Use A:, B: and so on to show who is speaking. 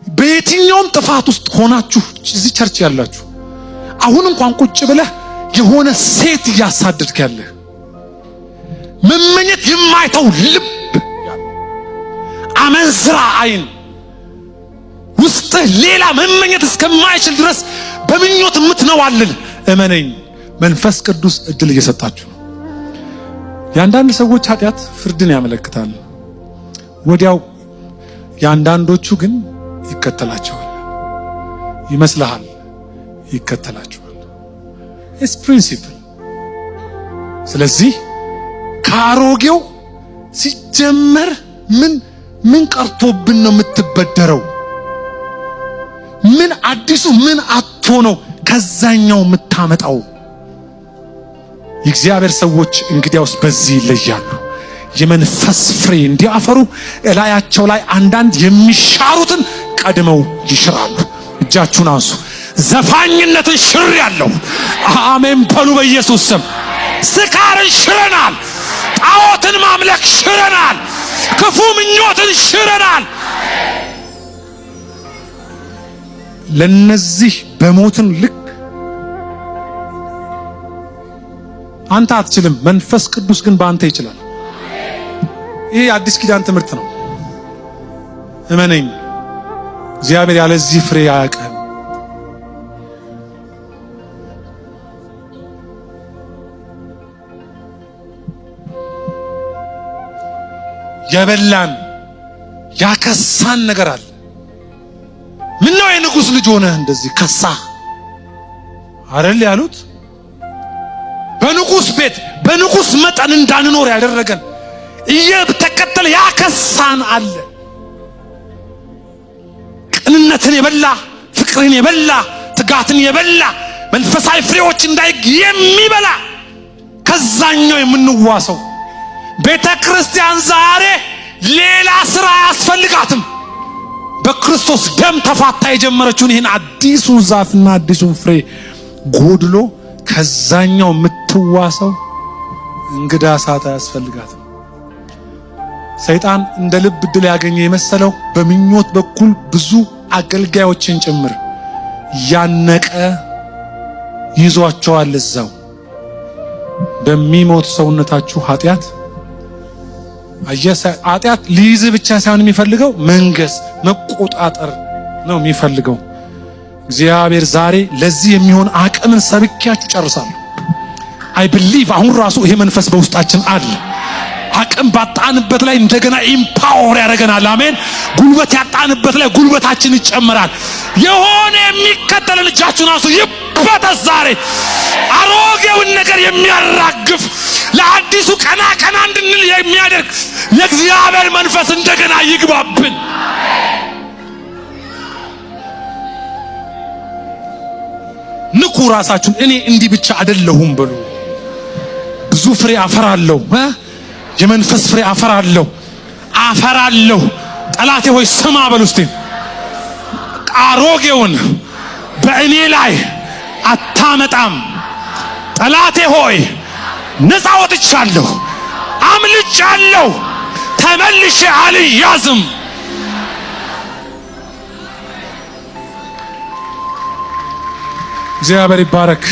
A: በየትኛውም ጥፋት ውስጥ ሆናችሁ እዚህ ቸርች ያላችሁ አሁን እንኳን ቁጭ ብለህ የሆነ ሴት እያሳደድክ ያለህ መመኘት የማይተው ልብ አመንዝራ አይን ውስጥ ሌላ መመኘት እስከማይችል ድረስ በምኞት የምትነዋልል እመነኝ መንፈስ ቅዱስ እድል እየሰጣችሁ ነው። የአንዳንድ ሰዎች ኃጢአት ፍርድን ያመለክታል ወዲያው፣ የአንዳንዶቹ ግን ይከተላቸዋል። ይመስልሃል ይከተላቸዋል። ኢትስ ፕሪንሲፕል። ስለዚህ ከአሮጌው ሲጀመር ምን ቀርቶብን ነው የምትበደረው? ምን አዲሱ ምን አጥቶ ነው ከዛኛው የምታመጣው? የእግዚአብሔር ሰዎች እንግዲያውስ በዚህ ይለያሉ። የመንፈስ ፍሬ እንዲያፈሩ እላያቸው ላይ አንዳንድ የሚሻሩትን ቀድመው ይሽራሉ። እጃችሁን አንሱ። ዘፋኝነትን ሽር ያለው አሜን በሉ በኢየሱስ ስም። ስካርን ሽረናል። ጣዖትን ማምለክ ሽረናል። ክፉ ምኞትን ሽረናል። ለነዚህ በሞትን ልክ አንተ አትችልም። መንፈስ ቅዱስ ግን በአንተ ይችላል። ይሄ አዲስ ኪዳን ትምህርት ነው። እመነኝ፣ እግዚአብሔር ያለዚህ ፍሬ አያውቅም። የበላን ያከሳን ነገር አለ። ምን ነው የንጉሥ ልጅ ሆነህ እንደዚህ ከሳ አይደል ያሉት? በንጉሥ ቤት በንጉሥ መጠን እንዳንኖር ያደረገን እየተከተለ ያከሳን አለ። ቅንነትን የበላ ፍቅርን የበላ ትጋትን የበላ መንፈሳዊ ፍሬዎች የሚበላ ከዛኛው የምንዋሰው ቤተ ክርስቲያን ዛሬ ሌላ ስራ አያስፈልጋትም። በክርስቶስ ደም ተፋታ የጀመረችውን ይህን አዲሱን ዛፍና አዲሱን ፍሬ ጎድሎ ከዛኛው የምትዋሰው እንግዳ እሳት አያስፈልጋትም። ሰይጣን እንደ ልብ ድል ያገኘ የመሰለው በምኞት በኩል ብዙ አገልጋዮችን ጭምር ያነቀ ይዟቸዋል። እዛው በሚሞት ሰውነታችሁ ኃጢአት ኃጢአት ሊይዝ ብቻ ሳይሆን የሚፈልገው መንገስ መቆጣጠር ነው የሚፈልገው። እግዚአብሔር ዛሬ ለዚህ የሚሆን አቅምን ሰብኪያችሁ ጨርሳለሁ። አይ ቢሊቭ አሁን ራሱ ይሄ መንፈስ በውስጣችን አለ። አቅም ባጣንበት ላይ እንደገና ኢምፓወር ያደርገናል። አሜን። ጉልበት ያጣንበት ላይ ጉልበታችን ይጨምራል። የሆነ የሚከተልን እጃችሁን አንሱ። ይበጠስ ዛሬ አሮጌውን ነገር የሚያራግፍ ለአዲሱ ቀና እንድንል የሚያደርግ የእግዚአብሔር መንፈስ እንደገና ይግባብን። ንቁ ራሳችሁን። እኔ እንዲህ ብቻ አይደለሁም በሉ። ብዙ ፍሬ አፈራለሁ። የመንፈስ ፍሬ አፈራለሁ። ጠላቴ ሆይ ስማ በሉ እስቲ። አሮጌውን በእኔ ላይ አታመጣም። ጠላቴ ሆይ ነፃ ወጥቻለሁ፣ አምልጫለሁ፣ ተመልሼ አልያዝም። እግዚአብሔር ይባረክ።